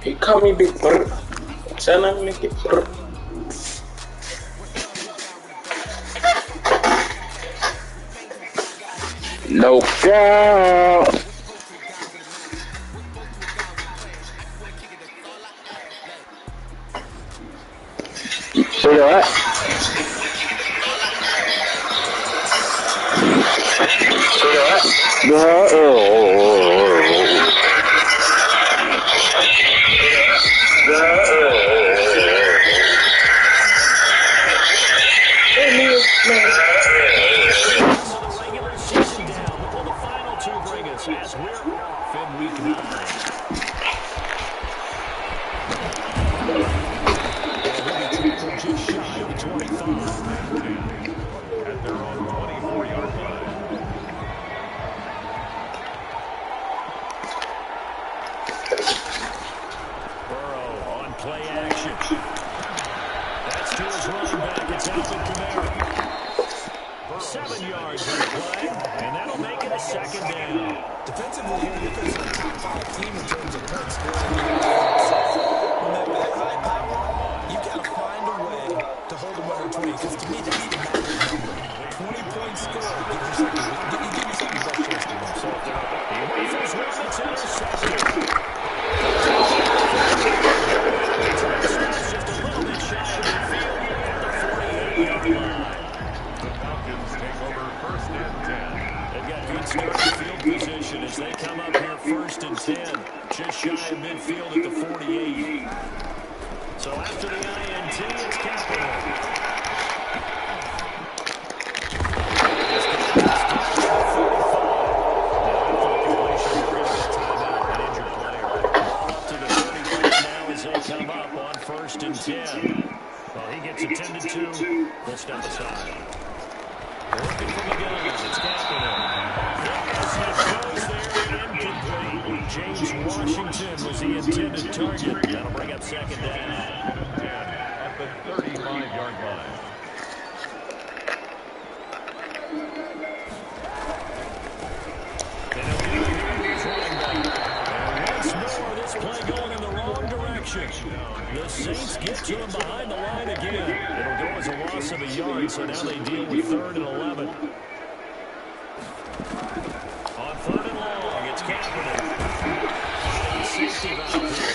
He called me Big Bird. Sana make it bird. No doubt. See that? See As we're off in week 9. Just shy of the 25. At their own 24-yard line. Burrow on play action. That's to his running back. It's Alvin Kamara. 7 yards on the play, and that'll make it a second down. Defensively, you're facing a top 5 team in terms of points scored. When that high power, you've got to find a way to hold them under 20, because to me, that's the magic number. 20-point score gives you something. You give you something best chance to win. So he raises one, it's intercepted. It's just a little bit shy of the field at the 48-yard line. Take over 1st and 10. They've got good starting field position as they come up here 1st and 10. Just shy of midfield at the 48. So after the INT, it's Capital. Up to the 35 now as they come up on 1st and 10. Well, he gets attended to. We'll step aside. Looking for the gun. It's Kaepernick. Goes there, incomplete. James Washington was the intended target. That'll bring up 2nd down. At the 35-yard line. And once more, this play going in the wrong direction. The Saints get to him behind the line again. It'll go as a loss of a yard, so now they deal with 3rd and 11. On 3rd and long, it's Kaepernick. Safety valve here.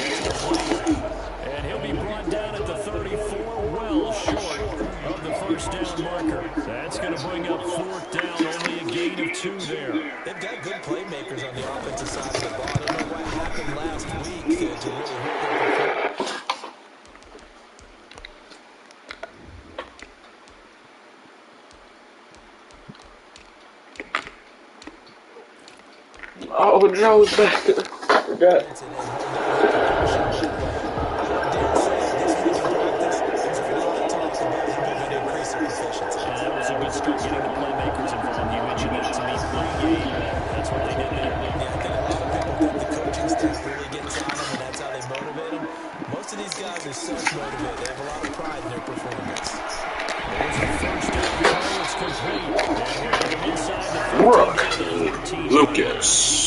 And he'll be brought down at the 34, well short of the 1st down marker. That's going to bring up 4th down, only a gain of 2 there. They've got good playmakers on the offensive side of the ball. I don't know what happened last week to really hurt their performance. Oh, Joe's back there. Forgot. That was a good start getting the playmakers involved. You mentioned that to me pre-game. That's what they did there. Yeah, I think a lot of people think the coaching staff really gets on them, and that's how they motivate them. Most of these guys are self-motivated. They have a lot of pride in their performance. There's the 1st down try. It's complete. And inside the 15 Lucas.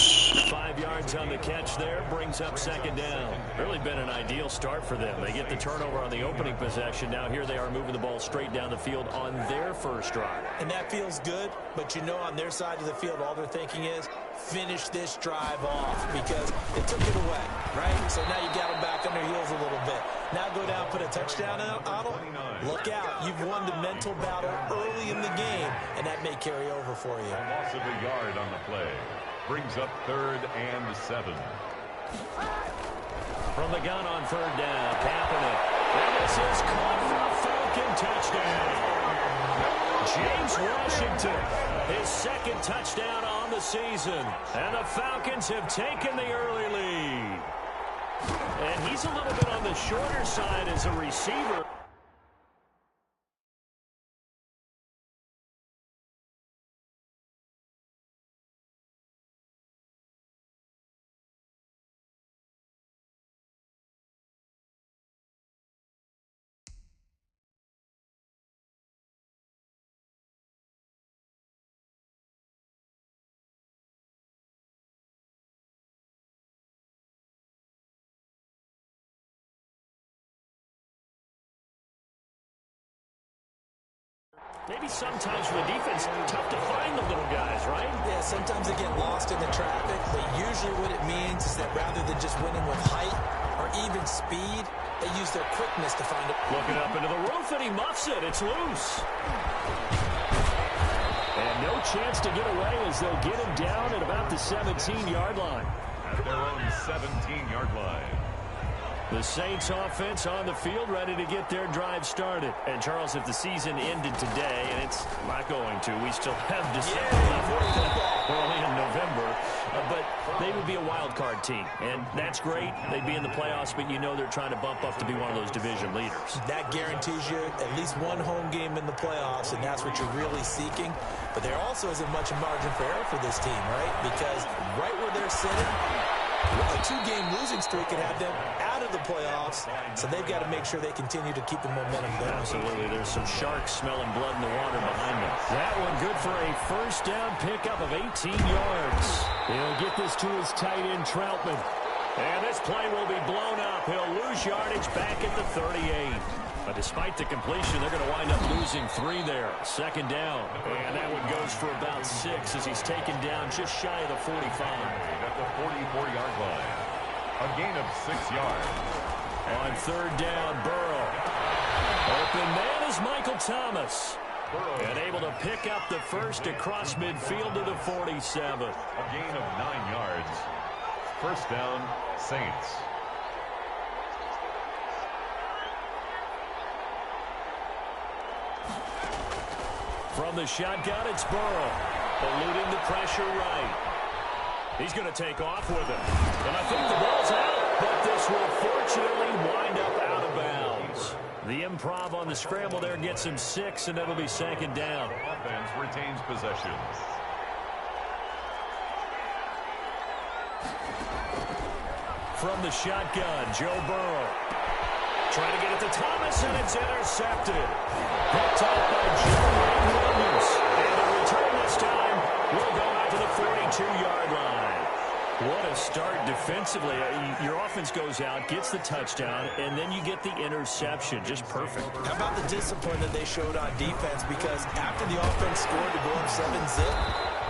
5 yards on the catch there brings up 2nd down. Really been an ideal start for them. They get the turnover on the opening possession. Now here they are moving the ball straight down the field on their 1st drive. And that feels good, but you know on their side of the field, all they're thinking is finish this drive off because they took it away, right? So now you got them back on their heels a little bit. Now go down, put a touchdown on them. Look out. You've won the mental battle early in the game, and that may carry over for you. A loss of a yard on the play. Brings up 3rd and 7. From the gun on 3rd down, Kaepernick. And this is caught for a Falcon touchdown. James Washington, his 2nd touchdown on the season. And the Falcons have taken the early lead. And he's a little bit on the shorter side as a receiver. Maybe sometimes for the defense, tough to find the little guys, right? Yeah, sometimes they get lost in the traffic, but usually what it means is that rather than just winning with height or even speed, they use their quickness to find it. Looking up into the roof, and he muffs it. It's loose. And no chance to get away as they'll get him down at about the 17-yard line. At their own 17-yard line. The Saints offense on the field, ready to get their drive started. And, Charles, if the season ended today, and it's not going to, we still have December left. We're only in November. But they would be a wild card team. And that's great. They'd be in the playoffs, but you know they're trying to bump up to be one of those division leaders. That guarantees you at least one home game in the playoffs, and that's what you're really seeking. But there also isn't much margin for error for this team, right? Because right where they're sitting, a 2-game losing streak could have them out of the playoffs, so they've got to make sure they continue to keep the momentum going. Absolutely. There's some sharks smelling blood in the water behind them. That one good for a 1st down pickup of 18 yards. He'll get this to his tight end, Troutman. And this play will be blown up. He'll lose yardage back at the 38. But despite the completion, they're going to wind up losing 3 there. 2nd down. And that one goes for about 6 as he's taken down just shy of the 45. At the 44-yard line. A gain of 6 yards. On 3rd down, Burrow. Open man is Michael Thomas. And able to pick up the 1st across midfield to the 47. A gain of 9 yards. 1st down, Saints. From the shotgun, it's Burrow. Eluding the pressure right. He's going to take off with it. And I think the ball's out, but this will fortunately wind up out of bounds. The improv on the scramble there gets him 6, and it'll be 2nd down. Offense retains possession. From the shotgun, Joe Burrow. Trying to get it to Thomas, and it's intercepted. Picked off by Joe Williams. And the return this time will go out to the 42-yard line. What a start defensively. Your offense goes out, gets the touchdown, and then you get the interception. Just perfect. How about the discipline that they showed on defense? Because after the offense scored to go up 7-zip,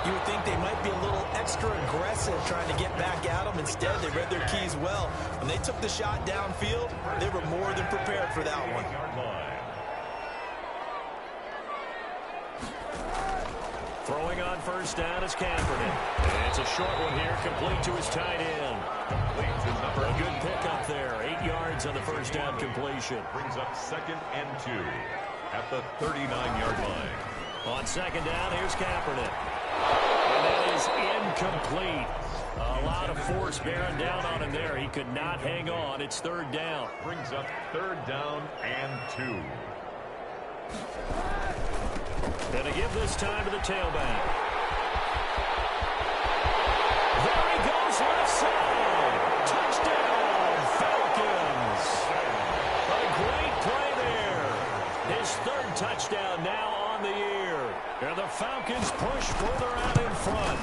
you would think they might be a little extra aggressive trying to get back at them. Instead, they read their keys well. When they took the shot downfield, they were more than prepared for that one. Throwing on 1st down is Kaepernick. And it's a short one here, complete to his tight end. For a good pickup there. 8 yards on the 1st down completion. Brings up 2nd and 2 at the 39-yard line. On 2nd down, here's Kaepernick. And that is incomplete. A lot of force bearing down on him there. He could not hang on. It's 3rd down. Brings up 3rd down and 2. Going to give this time to the tailback. There he goes, left side. Touchdown, Falcons. A great play there. His 3rd touchdown now on the year. And the Falcons push further out in front.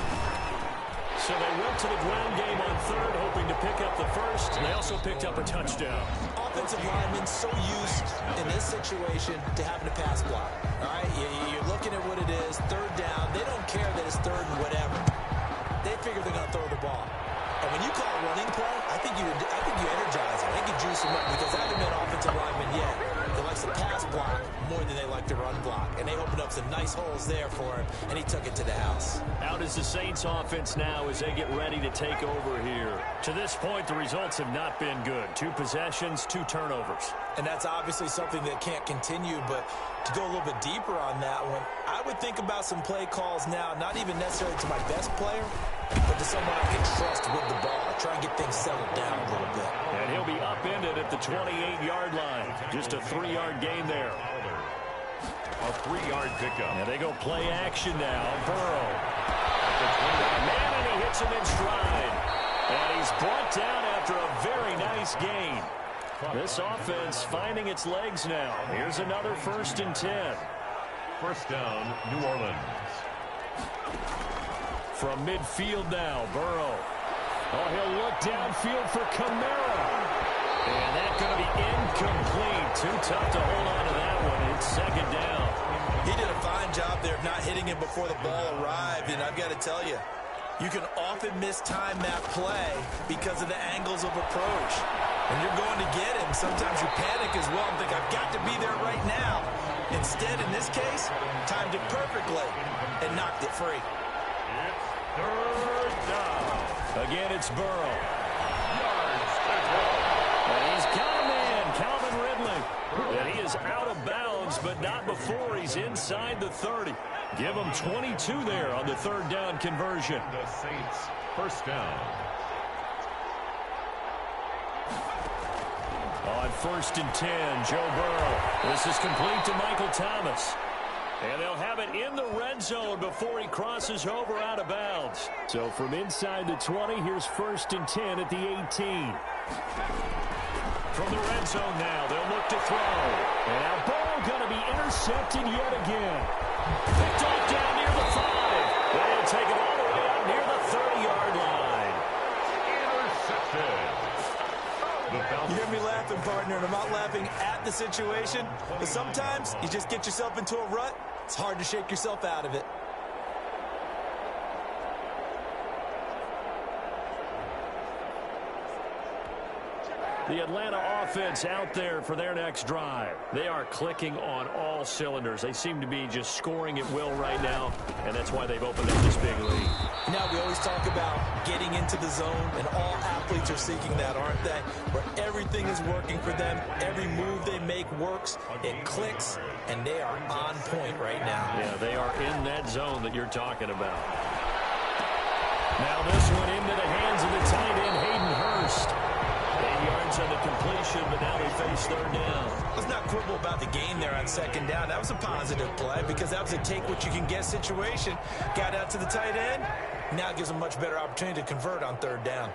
So they went to the ground game on 3rd, hoping to pick up the 1st. And they also picked up a touchdown. Offensive linemen so used in this situation to having to pass block. All right, you're looking at what it is, 3rd down. They don't care that it's 3rd and whatever. They figure they're going to throw the ball. And when you call a running play, I think you energize him. I think you juice him up because I haven't been offensive lineman yet that likes to pass block more than they like to run block. And they opened up some nice holes there for him, and he took it to the house. Out is the Saints offense now as they get ready to take over here. To this point, the results have not been good. 2 possessions, 2 turnovers. And that's obviously something that can't continue, but to go a little bit deeper on that one, I would think about some play calls now, not even necessarily to my best player, but to someone I can trust with the ball. Try and get things settled down a little bit. And he'll be upended at the 28-yard line. Just a 3-yard gain there. A 3-yard pickup. And they go play action now. Burrow. Man, and he hits him in stride. And he's brought down after a very nice gain. This offense finding its legs now. Here's another 1st and 10. First down, New Orleans. From midfield now, Burrow. Oh, he'll look downfield for Kamara. And that's going to be incomplete. Too tough to hold on to that one. It's 2nd down. He did a fine job there of not hitting him before the ball arrived, and I've got to tell you, you can often mistime that play because of the angles of approach. When you're going to get him, sometimes you panic as well and think, I've got to be there right now. Instead, in this case, timed it perfectly and knocked it free. It's 3rd down. Again, it's Burrow. And he's got a man, Calvin Ridley. And he is out of bounds, but not before he's inside the 30. Give him 22 there on the 3rd down conversion. The Saints, first down. On 1st and 10, Joe Burrow. This is complete to Michael Thomas. And they'll have it in the red zone before he crosses over out of bounds. So from inside the 20, here's 1st and 10 at the 18. From the red zone now, they'll look to throw. And now ball going to be intercepted yet again. Picked off down near the 5. They'll take it all the way out near the 30-yard line. Intercepted. You hear me laughing, partner, and I'm not laughing at the situation, but sometimes you just get yourself into a rut. It's hard to shake yourself out of it. The Atlanta offense out there for their next drive. They are clicking on all cylinders. They seem to be just scoring at will right now, and that's why they've opened up this big lead. Now, we always talk about getting into the zone, and all athletes are seeking that, aren't they? Where everything is working for them. Every move they make works. It clicks, and they are on point right now. Yeah, they are in that zone that you're talking about. Now this one into the hands of the tight end, Hayden Hurst. 8 yards on the completion, but now they face 3rd down. Let's not quibble about the gain there on 2nd down. That was a positive play because that was a take-what-you-can-get situation. Got out to the tight end. Now it gives them much better opportunity to convert on 3rd down.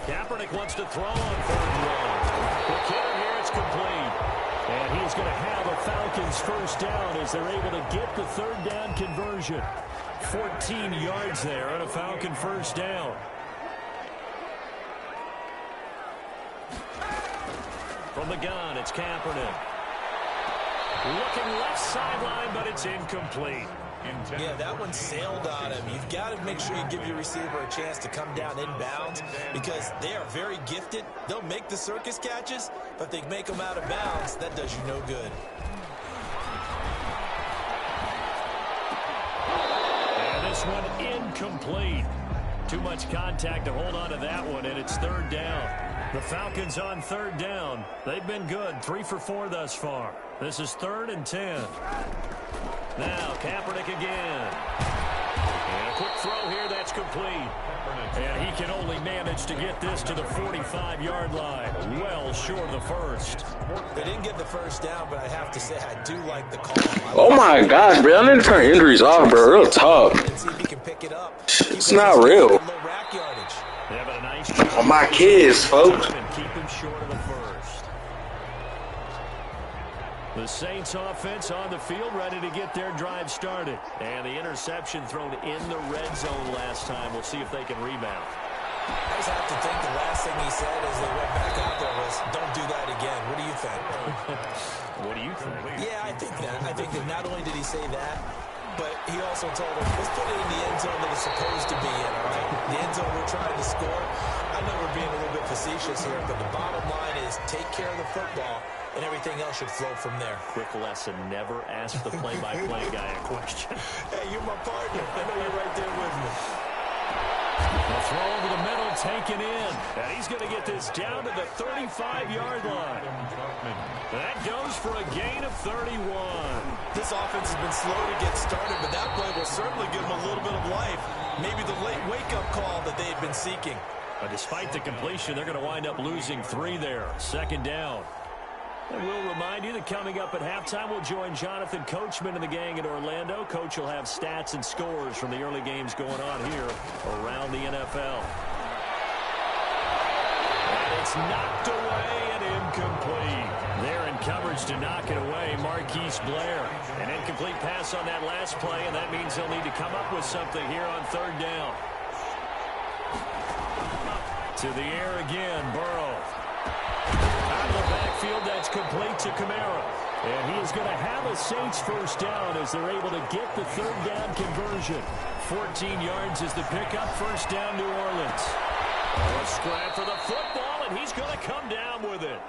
Kaepernick wants to throw on 3rd and 1. The kicker here, it's complete. And he's going to have a Falcons 1st down as they're able to get the 3rd down conversion. 14 yards there on a Falcon 1st down. From the gun, it's Kaepernick. Looking left sideline, but it's incomplete. Yeah, that one sailed on him. You've got to make sure you give your receiver a chance to come down inbounds because they are very gifted. They'll make the circus catches, but if they make them out of bounds, that does you no good. And this one incomplete. Too much contact to hold on to that one, and it's 3rd down. The Falcons on 3rd down. They've been good, 3 for 4 thus far. This is 3rd and 10. Now Kaepernick again. And a quick throw here, that's complete. And he can only manage to get this to the 45-yard line. Well short of the 1st. They didn't get the 1st down, but I have to say I do like the call. Oh my gosh, bro. I need to turn injuries off, bro. Real tough. See if he can pick it up. It's not real. Low rack yardage. They have a nice job. For my kids, folks. And keep him short of the 1st. The Saints offense on the field ready to get their drive started. And the interception thrown in the red zone last time. We'll see if they can rebound. I just have to think the last thing he said as they went back out there was, don't do that again. What do you think? What do you think? Yeah, I think that. I think that not only did he say that, but he also told him, let's put it in the end zone that it's supposed to be in, all right? The end zone we're trying to score. I know we're being a little bit facetious here, but the bottom line is take care of the football, and everything else should flow from there. Quick lesson, never ask the play-by-play guy a question. Hey, you're my partner. I know you're right there with me. The throw over the middle, taken in. And he's going to get this down to the 35-yard line. That goes for a gain of 31. This offense has been slow to get started, but that play will certainly give them a little bit of life. Maybe the late wake-up call that they had been seeking. Despite the completion, they're going to wind up losing 3 there. Second down. And we'll remind you that coming up at halftime, we'll join Jonathan Coachman and the gang in Orlando. Coach will have stats and scores from the early games going on here around the NFL. And it's knocked away and incomplete. They're in coverage to knock it away, Marquise Blair. An incomplete pass on that last play, and that means they'll need to come up with something here on third down. To the air again, Burrow. Out of the backfield, that's complete to Kamara. And he is going to have a Saints first down as they're able to get the third down conversion. 14 yards is the pickup, first down, New Orleans. A scrap for the football, and he's going to come down with it.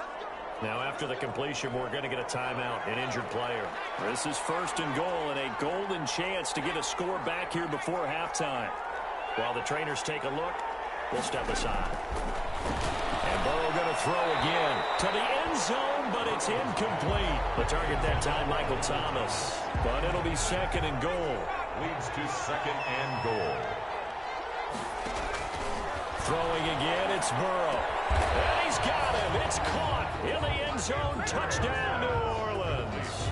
Now, after the completion, we're going to get a timeout, an injured player. This is first and goal, and a golden chance to get a score back here before halftime. While the trainers take a look, we'll step aside. And Burrow going to throw again to the end zone, but it's incomplete. The target that time, Michael Thomas. But it'll be second and goal. Leads to second and goal. Throwing again, it's Burrow. And he's got him. It's caught in the end zone. Touchdown, New Orleans.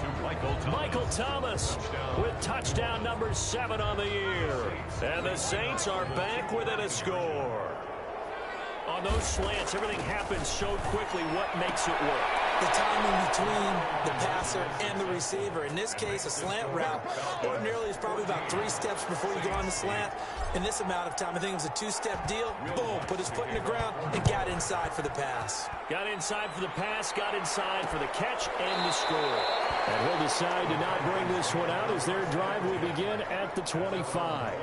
Michael Thomas with touchdown number 7 on the year. And the Saints are back within a score. On those slants, everything happens so quickly. What makes it work? The timing between the passer and the receiver. In this case, a slant route ordinarily is probably about 3 steps before you go on the slant. In this amount of time, I think it was a 2-step deal. Boom, put his foot in the ground and got inside for the pass. Got inside for the pass, got inside for the catch and the score. And he'll decide to not bring this one out as their drive will begin at the 25.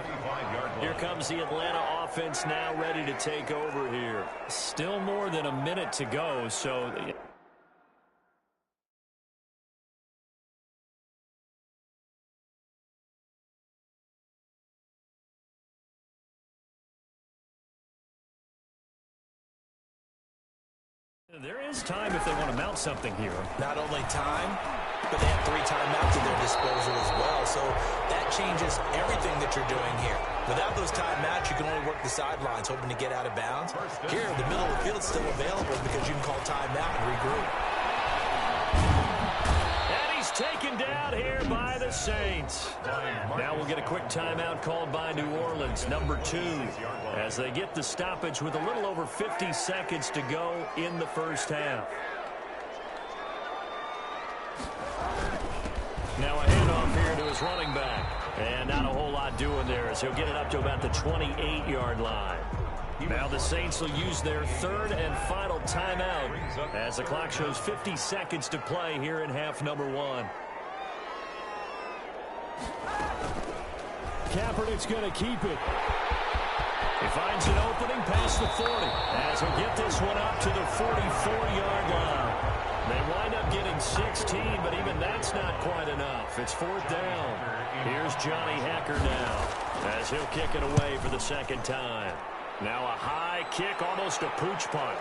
Here comes the Atlanta offense now ready to take over here. Still more than a minute to go, so... There is time if they want to mount something here. Not only time, but they have 3 timeouts at their disposal as well. So that changes everything that you're doing here. Without those timeouts, you can only work the sidelines, hoping to get out of bounds. Here, the middle of the field is still available because you can call timeout and regroup. And he's taken down here by the Saints. Now we'll get a quick timeout called by New Orleans, number 2, as they get the stoppage with a little over 50 seconds to go in the first half. Now a handoff here to his running back. And not a whole lot doing there as he'll get it up to about the 28-yard line. Now the Saints will use their third and final timeout as the clock shows 50 seconds to play here in half number 1. Kaepernick's going to keep it. He finds an opening past the 40 as he'll get this one up to the 44-yard line. They wind up getting 16, but even that's not quite enough. It's 4th down. Here's Johnny Hacker now as he'll kick it away for the second time. Now a high kick, almost a pooch punt.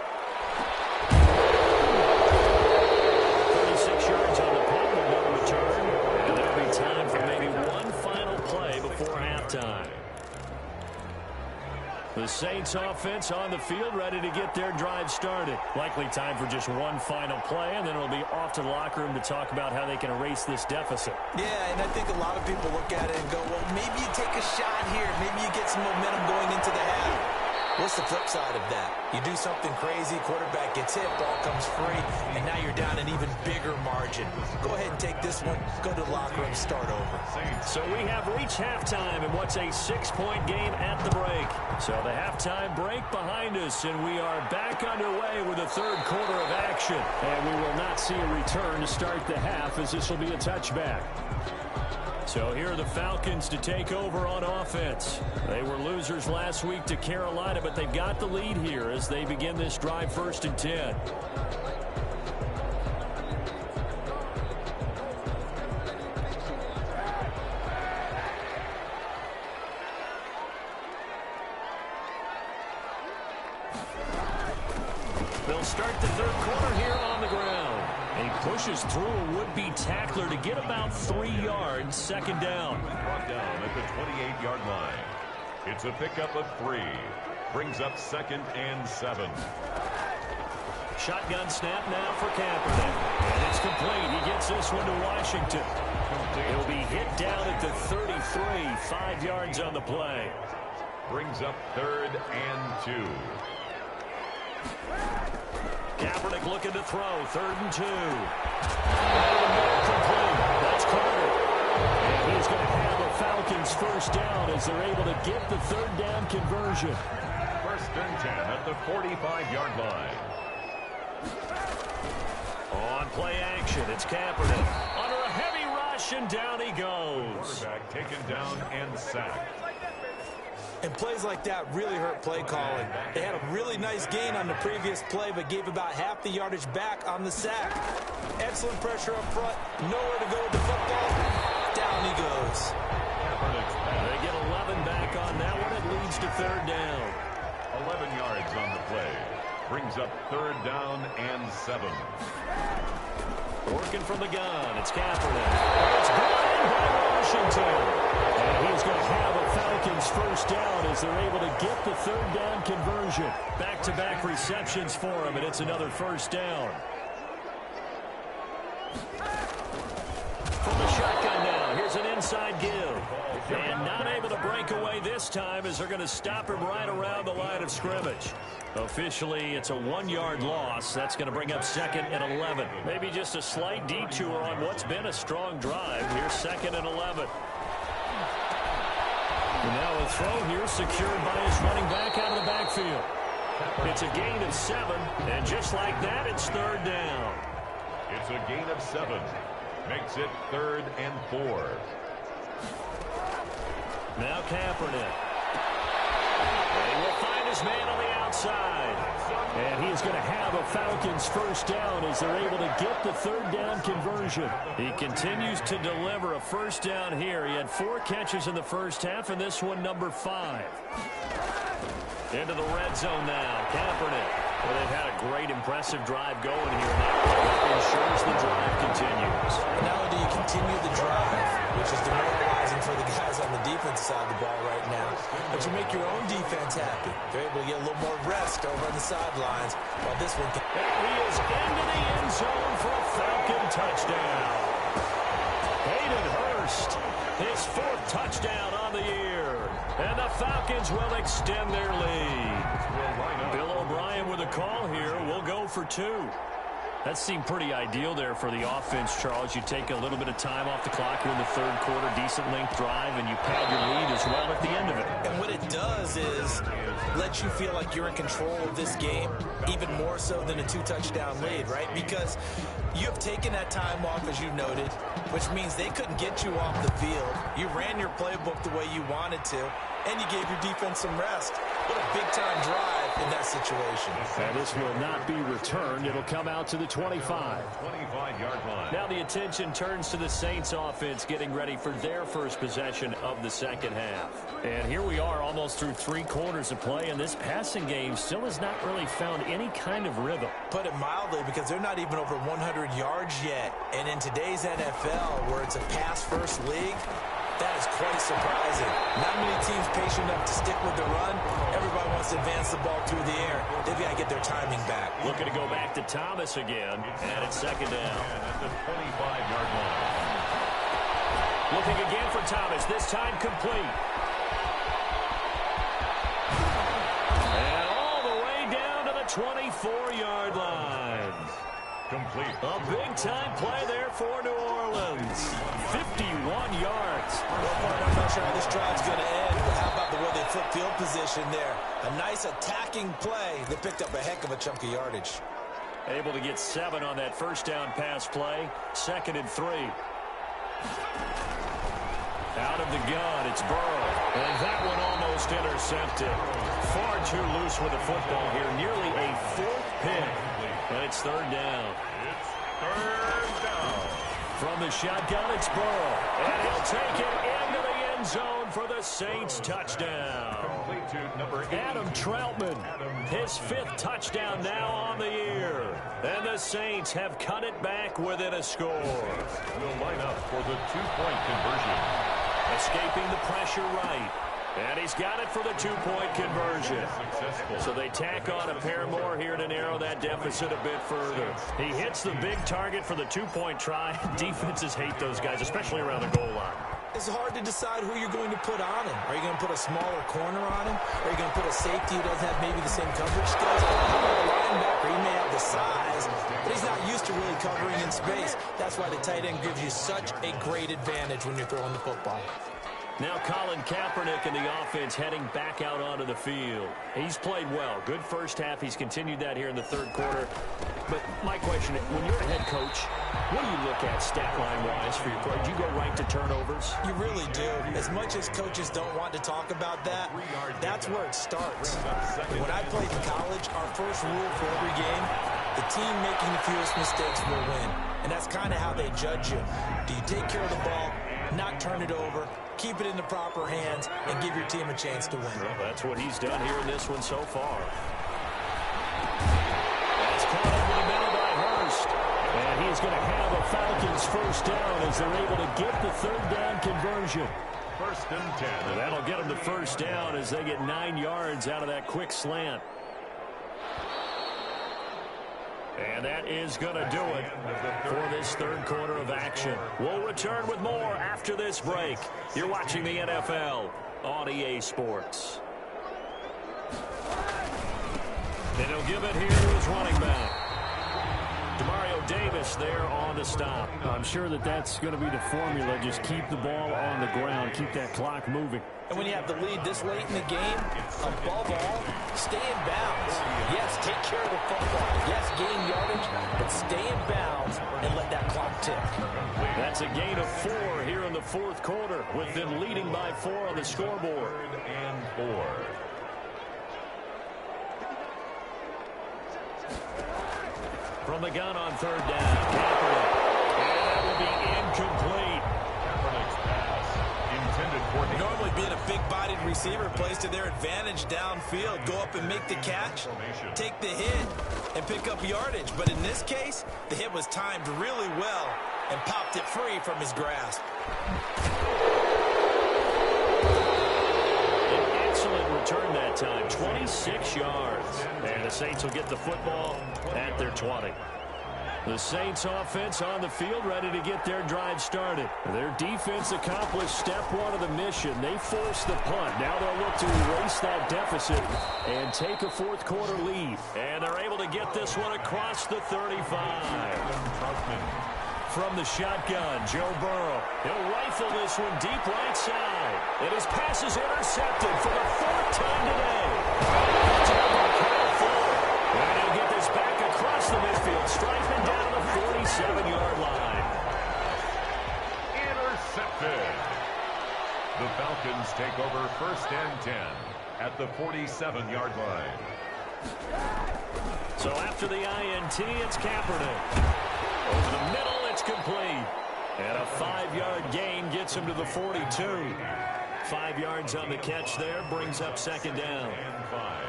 36 yards on the punt with no return. And there'll be time for maybe one final play before halftime. The Saints offense on the field ready to get their drive started. Likely time for just one final play, and then it'll be off to the locker room to talk about how they can erase this deficit. Yeah, and I think a lot of people look at it and go, well, maybe you take a shot here. Maybe you get some momentum going into the half. What's the flip side of that? You do something crazy, quarterback gets hit, ball comes free, and now you're down an even bigger margin. Go ahead and take this one, go to the locker room, start over. So we have reached halftime in what's a 6-point game at the break. So the halftime break behind us, and we are back underway with the third quarter of action. And we will not see a return to start the half as this will be a touchback. So here are the Falcons to take over on offense. They were losers last week to Carolina, but they've got the lead here as they begin this drive 1st and 10. They'll start the third quarter here on the ground. And he pushes through a would-be tackler to get about 3 yards, 2nd down. Brought down at the 28-yard line. It's a pickup of 3. Brings up 2nd and 7. Shotgun snap now for Kaepernick. And it's complete. He gets this one to Washington. He'll be hit down at the 33, 5 yards on the play. Brings up 3rd and 2. Kaepernick looking to throw. 3rd and 2. Complete. That's Carter. And he's going to have a Falcons 1st down as they're able to get the 3rd down conversion. 1st and 10 at the 45-yard line. On play action, it's Kaepernick. Under a heavy rush, and down he goes. Quarterback taken down and sacked. And plays like that really hurt play calling. They had a really nice gain on the previous play, but gave about half the yardage back on the sack. Excellent pressure up front. Nowhere to go with the football. Down he goes. They get 11 back on that one. It leads to 3rd down. 11 yards on the play. Brings up 3rd down and 7. Working from the gun. It's Kaepernick. It's brought in by Washington. And he's going to have a Falcons 1st down as they're able to get the 3rd down conversion. Back-to-back receptions for him, and it's another 1st down. From the shotgun now, here's an inside give. And not able to break away this time as they're going to stop him right around the line of scrimmage. Officially, it's a 1-yard loss. That's going to bring up 2nd and 11. Maybe just a slight detour on what's been a strong drive. Here's 2nd and 11. And now a throw here secured by his running back out of the backfield. It's a gain of 7, and just like that, it's 3rd down. It's a gain of 7. Makes it 3rd and 4. Now Kaepernick. And will find his man on the outside. And he's going to have a Falcons 1st down as they're able to get the 3rd down conversion. He continues to deliver a 1st down here. He had 4 catches in the 1st half, and this one number 5. Into the red zone now. Kaepernick. Well, they've had a great, impressive drive going here. That ensures the drive continues. Not only do you continue the drive, which is demoralizing for the guys on the defense side of the ball right now, but you make your own defense happy. They're able to get a little more rest over on the sidelines while this one can... And he is into the end zone for a Falcon touchdown. Hayden Hurst, his 4th touchdown on the year. And the Falcons will extend their lead. Bill O'Brien with a call here. We'll go for 2. That seemed pretty ideal there for the offense, Charles. You take a little bit of time off the clock here in the 3rd quarter, decent length drive, and you pad your lead as well at the end of it. And what it does is let you feel like you're in control of this game, even more so than a 2-touchdown lead, right? Because you have taken that time off, as you noted, which means they couldn't get you off the field. You ran your playbook the way you wanted to, and you gave your defense some rest. What a big-time drive in that situation. And this will not be returned. It'll come out to the 25. 25-yard line. Now the attention turns to the Saints offense getting ready for their first possession of the 2nd half. And here we are almost through 3 quarters of play, and this passing game still has not really found any kind of rhythm. Put it mildly, because they're not even over 100 yards yet. And in today's NFL, where it's a pass-first league, that is quite surprising. Not many teams patient enough to stick with the run. Everybody wants to advance the ball through the air. They've got to get their timing back. Looking to go back to Thomas again, and it's 2nd down. At the 25-yard line. Looking again for Thomas, this time complete. And all the way down to the 24-yard line. Complete. A big-time play there for New Orleans. 51 yards. I'm not sure how this drive's going to end, but how about the way they flip field position there? A nice attacking play. They picked up a heck of a chunk of yardage. Able to get 7 on that 1st down pass play. 2nd and 3. Out of the gun, it's Burrow. And that one almost intercepted. Far too loose with the football here. Nearly a fourth pick. And it's third down. It's third down. From the shotgun, it's Burrow. And he'll take it into the end zone for the Saints touchdown. Complete to number 8. Adam Troutman, his 5th touchdown now on the year. And the Saints have cut it back within a score. Will line up for the 2-point conversion. Escaping the pressure right. And he's got it for the 2-point conversion. Successful. So they tack on a pair more here to narrow that deficit a bit further. He hits the big target for the 2-point try. Defenses hate those guys, especially around the goal line. It's hard to decide who you're going to put on him. Are you going to put a smaller corner on him? Are you going to put a safety who doesn't have maybe the same coverage skills? How about a linebacker? He may have the size, but he's not used to really covering in space. That's why the tight end gives you such a great advantage when you're throwing the football. Now Colin Kaepernick in the offense heading back out onto the field. He's played well. Good first half. He's continued that here in the third quarter. But my question, when you're a head coach, what do you look at stat line-wise for your coach? Do you go right to turnovers? You really do. As much as coaches don't want to talk about that, that's where it starts. When I played in college, our first rule for every game, the team making the fewest mistakes will win. And that's kind of how they judge you. Do you take care of the ball, not turn it over, keep it in the proper hands, and give your team a chance to win? Well, that's what he's done here in this one so far. That's caught over the middle by Hurst. And he's going to have a Falcons first down as they're able to get the third down conversion. First and 10. And that'll get them the first down as they get 9 yards out of that quick slant. And that is going to do it for this third quarter of action. We'll return with more after this break. You're watching the NFL on EA Sports. And he'll give it here to his running back. Demario Davis there on the stop. I'm sure that's going to be the formula. Just keep the ball on the ground. Keep that clock moving. And when you have the lead this late in the game, above all, stay in bounds. Yes, take care of the football. Yes, gain yardage, but stay in bounds and let that clock tick. That's a gain of 4 here in the fourth quarter, with them leading by 4 on the scoreboard. Third and 4. From the gun on third down, Kaepernick. And that will be incomplete. Kaepernick's pass intended for the... Normally being a big-bodied receiver plays to their advantage downfield. Go up and make the catch, take the hit, and pick up yardage. But in this case, the hit was timed really well and popped it free from his grasp. An excellent return that time, 26 yards. And the Saints will get the football at their 20. The Saints offense on the field ready to get their drive started. Their defense accomplished step 1 of the mission. They forced the punt. Now they'll look to erase that deficit and take a fourth quarter lead. And they're able to get this one across the 35. From the shotgun, Joe Burrow. He'll rifle this one deep right side. And his pass is intercepted for the 4th time today. And he'll get this back across the midfield, striking down to the 47-yard line. Intercepted. The Falcons take over first and 10 at the 47-yard line. So after the INT, it's Kaepernick. Over the middle, it's complete. And a 5-yard gain gets him to the 42. 5 yards on the catch there, brings up second down. And 5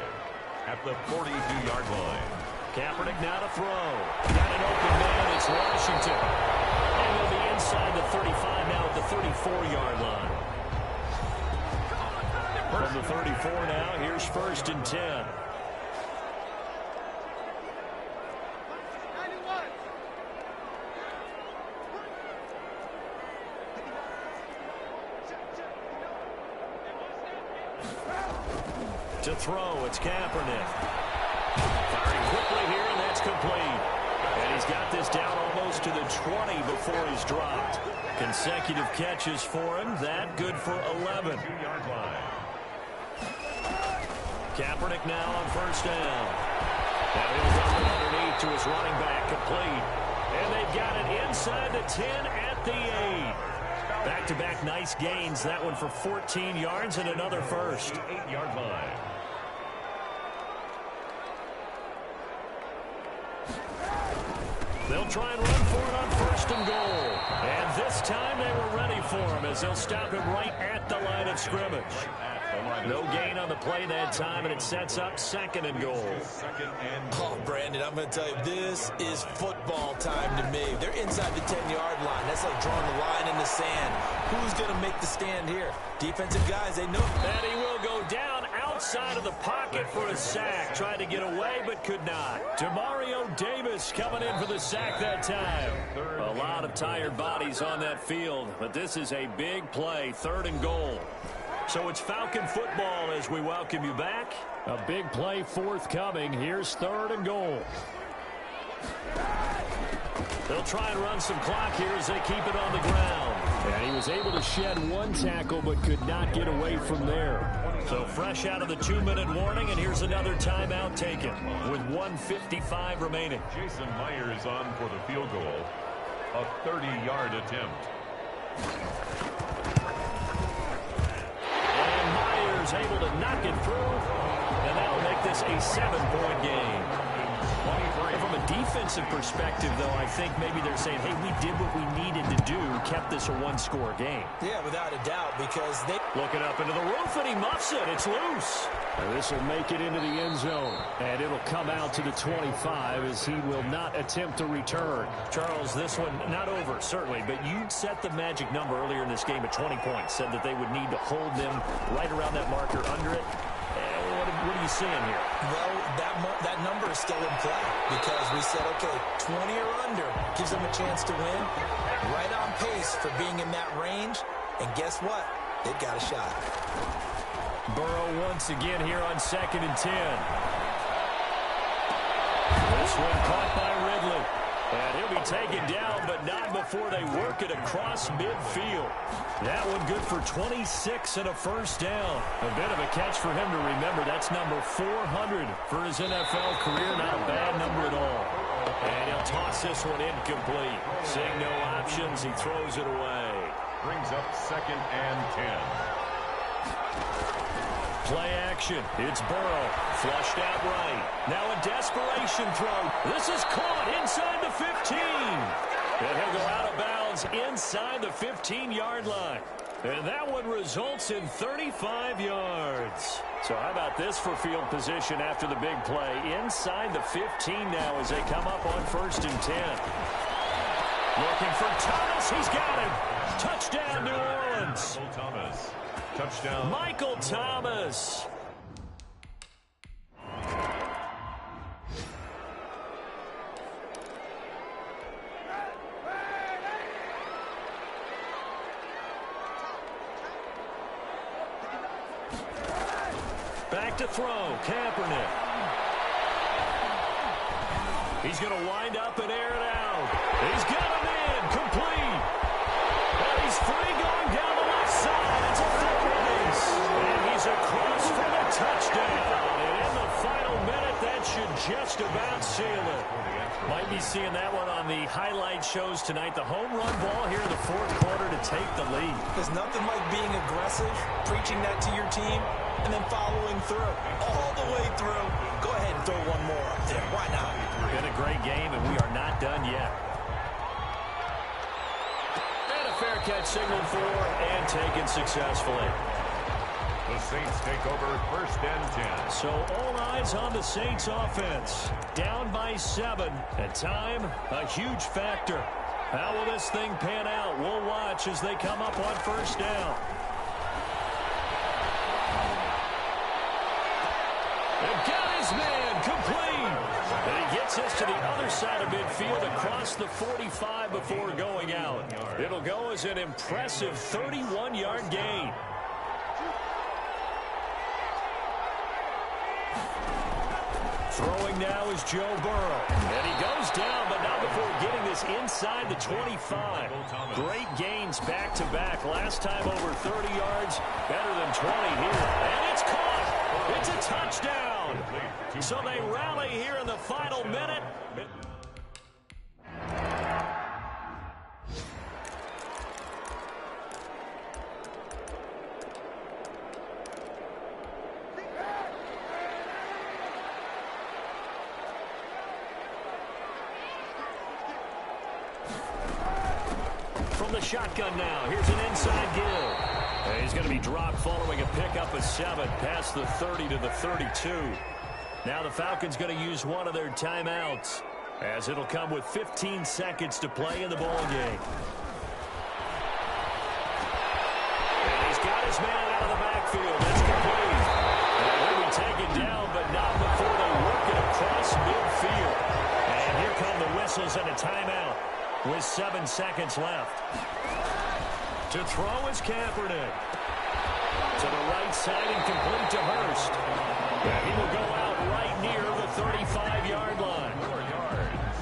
at the 42-yard line. Kaepernick now to throw. Got an open man, it's Washington. And he'll be inside the 35 now at the 34-yard line. From the 34 now, here's first and 10. To throw, it's Kaepernick. Firing quickly here, and that's complete. And he's got this down almost to the 20 before he's dropped. Consecutive catches for him. That good for 11. 2-yard line. Kaepernick now on first down. Now he'll run it underneath to his running back, complete. And they've got it inside the 10 at the 8. Back-to-back nice gains. That one for 14 yards and another first. 8-yard line. They'll try and run for it on first and goal. And this time they were ready for him as they'll stop him right at the line of scrimmage. No gain on the play that time, and it sets up second and goal. Oh, Brandon, I'm going to tell you, this is football time to me. They're inside the 10-yard line. That's like drawing the line in the sand. Who's going to make the stand here? Defensive guys, they know. And he will go down outside of the pocket for a sack. Tried to get away, but could not. Demario Davis coming in for the sack that time. A lot of tired bodies on that field, but this is a big play, third and goal. So it's Falcon football as we welcome you back. A big play forthcoming. Here's third and goal. They'll try and run some clock here as they keep it on the ground. And he was able to shed one tackle but could not get away from there. So fresh out of the 2-minute warning, and here's another timeout taken with 1:55 remaining. Jason Myers on for the field goal. A 30-yard attempt. Able to knock it through, and that'll make this a 7-point game. From a defensive perspective, though, I think maybe they're saying, hey, we did what we needed to do, kept this a one-score game. Yeah, without a doubt, because they... Looking up into the roof, and he muffs it. It's loose. And this will make it into the end zone, and it'll come out to the 25 as he will not attempt to return. Charles, this one not over, certainly, but you set the magic number earlier in this game at 20 points, said that they would need to hold them right around that marker under it. What are you seeing here? Well, that number is still in play because we said, okay, 20 or under gives them a chance to win. Right on pace for being in that range. And guess what? They've got a shot. Burrow once again here on 2nd and 10. This one caught by Ridley. And he'll be taken down, but not before they work it across midfield. That one good for 26 and a first down. A bit of a catch for him to remember. That's number 400 for his NFL career. Not a bad number at all. And he'll toss this one incomplete. Seeing no options, he throws it away. Brings up 2nd and 10. Play action. It's Burrow. Flushed out right. Now a desperation throw. This is caught inside the 15. And he'll go out of bounds inside the 15-yard line. And that one results in 35 yards. So how about this for field position after the big play? Inside the 15 now as they come up on 1st and 10. Looking for Thomas. He's got him. Touchdown, New Orleans. Thomas. Touchdown. Michael Thomas. Back to throw. Kaepernick. He's going to wind up and air it out. He's got him in. Complete. And he's free going down the left side. It's a full release. And he's across for the touchdown. And in the final minute, that should just about seal it. Might be seeing that one on the highlight shows tonight. The home run ball here in the 4th quarter to take the lead. There's nothing like being aggressive, preaching that to your team, and then following through. All the way through. Go ahead and throw one more up there. Why not? Been a great game, and we are not done yet. And a fair catch signaled for and taken successfully. The Saints take over 1st and 10. So all eyes on the Saints offense. Down by 7. At time, a huge factor. How will this thing pan out? We'll watch as they come up on 1st down. They've got his man complete. And he gets us to the other side of midfield across the 45 before going out. It'll go as an impressive 31-yard gain. Throwing now is Joe Burrow. And he goes down, but not before getting this inside the 25. Great gains back-to-back. Last time over 30 yards, better than 20 here. And it's caught. It's a touchdown. So they rally here in the final minute. shotgun now. Here's an inside give. And he's going to be dropped following a pickup of 7 past the 30 to the 32. Now the Falcons going to use one of their timeouts, as it'll come with 15 seconds to play in the ball game. And he's got his man out of the backfield. That's complete. And he'll be taken down, but not before they work it across midfield. And here come the whistles and a timeout with 7 seconds left. To throw is Kaepernick. To the right side and complete to Hurst. And he will go out right near the 35-yard line. 4 yards.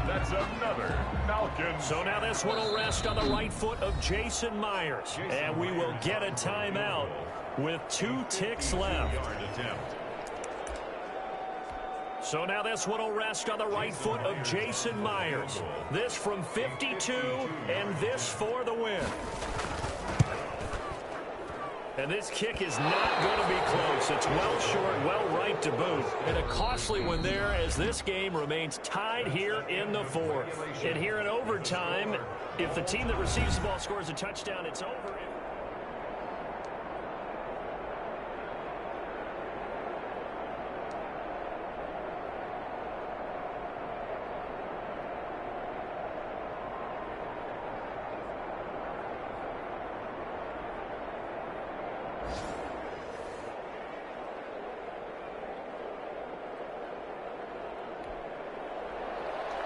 That's another Falcons. So now this one will rest on the right foot of Jason Myers. And we will get a timeout with 2 ticks left. Yard attempt. So now this one will rest on the right foot of Jason Myers. This from 52, and this for the win. And this kick is not going to be close. It's well short, well right to boot. And a costly one there, as this game remains tied here in the 4th. And here in overtime, if the team that receives the ball scores a touchdown, it's over.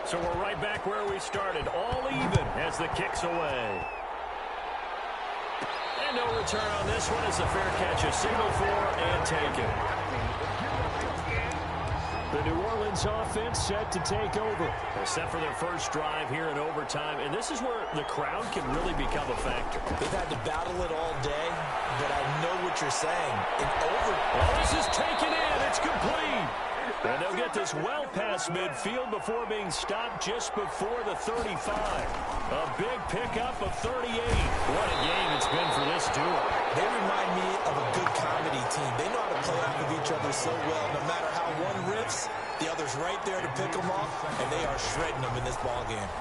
So we're right back where we started, all even as the kick's away. And no return on this one as a fair catch, a signal for and taken. The New Orleans offense set to take over. They're set for their first drive here in overtime, and this is where the crowd can really become a factor. They've had to battle it all day, but I know what you're saying. Well, this is taken in. It's complete. And they'll get this well past midfield before being stopped just before the 35. A big pickup of 38. What a game it's been for this duo. They remind me of a good comedy team. They know how to play off of each other so well. No matter how one riffs, the other's right there to pick them off, and they are shredding them in this ball game.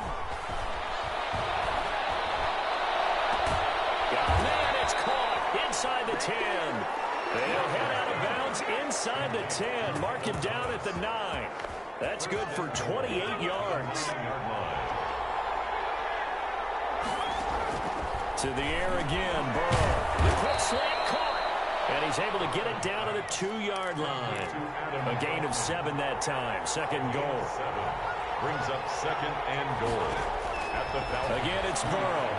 Man, it's caught inside the 10. They'll head out of bounds inside the 10. Mark him down at the 9. That's good for 28 yards. To the air again, Burrow. The quick slant caught. And he's able to get it down to the 2-yard line. A gain of 7 that time. Second and goal. Brings up second and goal. At the Falcons. Again, it's Burrow.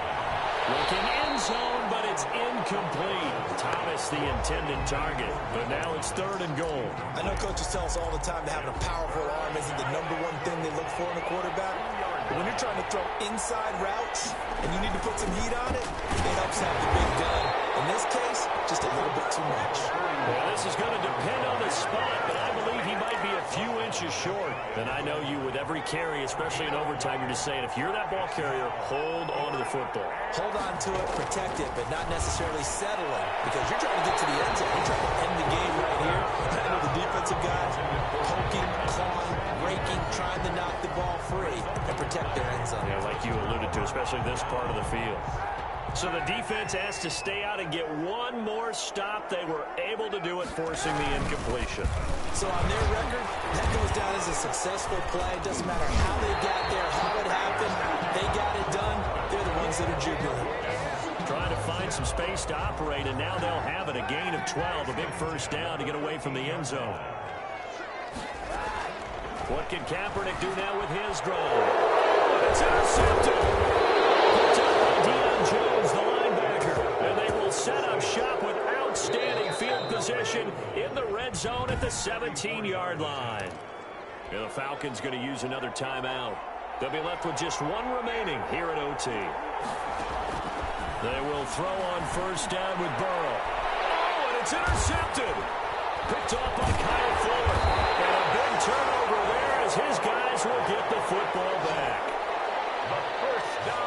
Looking end zone, but it's incomplete. Thomas, the intended target, but now it's 3rd and goal. I know coaches tell us all the time that having a powerful arm isn't the #1 thing they look for in a quarterback. But when you're trying to throw inside routes and you need to put some heat on it, it helps have the big gun. In this case, just a little bit too much. Well, this is going to depend on the spot, but I believe he might be a few inches short. And I know you, with every carry, especially in overtime, you're just saying, if you're that ball carrier, hold on to the football. Hold on to it, protect it, but not necessarily settle it, because you're trying to get to the end zone. You're trying to end the game right here. I know the defensive guys poking, clawing, raking, trying to knock the ball free and protect their end zone. Yeah, like you alluded to, especially this part of the field. So the defense asked to stay out and get one more stop. They were able to do it, forcing the incompletion. So on their record, that goes down as a successful play. Doesn't matter how they got there, how it happened. They got it done. They're the ones that are jubilant. Trying to find some space to operate, and now they'll have it. A gain of 12, a big first down to get away from the end zone. What can Kaepernick do now with his drive? It's intercepted. Picked up by Deion Jones, the linebacker. And they will set up shop with outstanding field position in the red zone at the 17-yard line. And the Falcons going to use another timeout. They'll be left with just one remaining here at OT. They will throw on first down with Burrow. Oh, and it's intercepted. Picked off by Kyle Fuller. And a big turnover there as his guys will get the football back.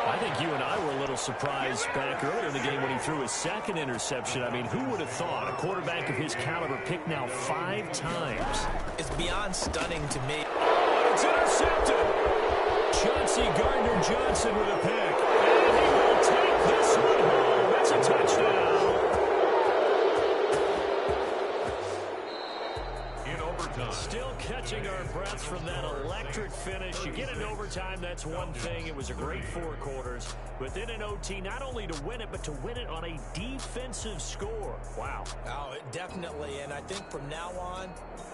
I think you and I were a little surprised back earlier in the game when he threw his second interception. I mean, who would have thought a quarterback of his caliber picked now 5 times? It's beyond stunning to me. Oh, and it's intercepted. Chauncey Gardner-Johnson with a pick. And he will catching our breaths from that electric finish. You get into overtime, that's one thing. It was a great 4 quarters. But then in OT, not only to win it, but to win it on a defensive score. Wow. Oh, definitely. And I think from now on,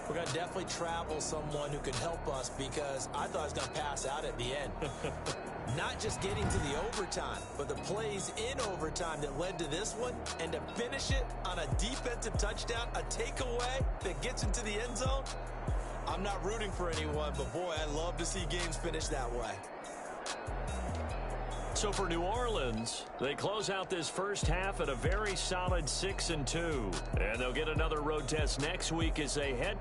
we're going to definitely travel someone who can help us, because I thought I was going to pass out at the end. Not just getting to the overtime, but the plays in overtime that led to this one, and to finish it on a defensive touchdown, a takeaway that gets into the end zone. I'm not rooting for anyone, but boy, I love to see games finish that way. So for New Orleans, they close out this first half at a very solid 6-2. And they'll get another road test next week as they head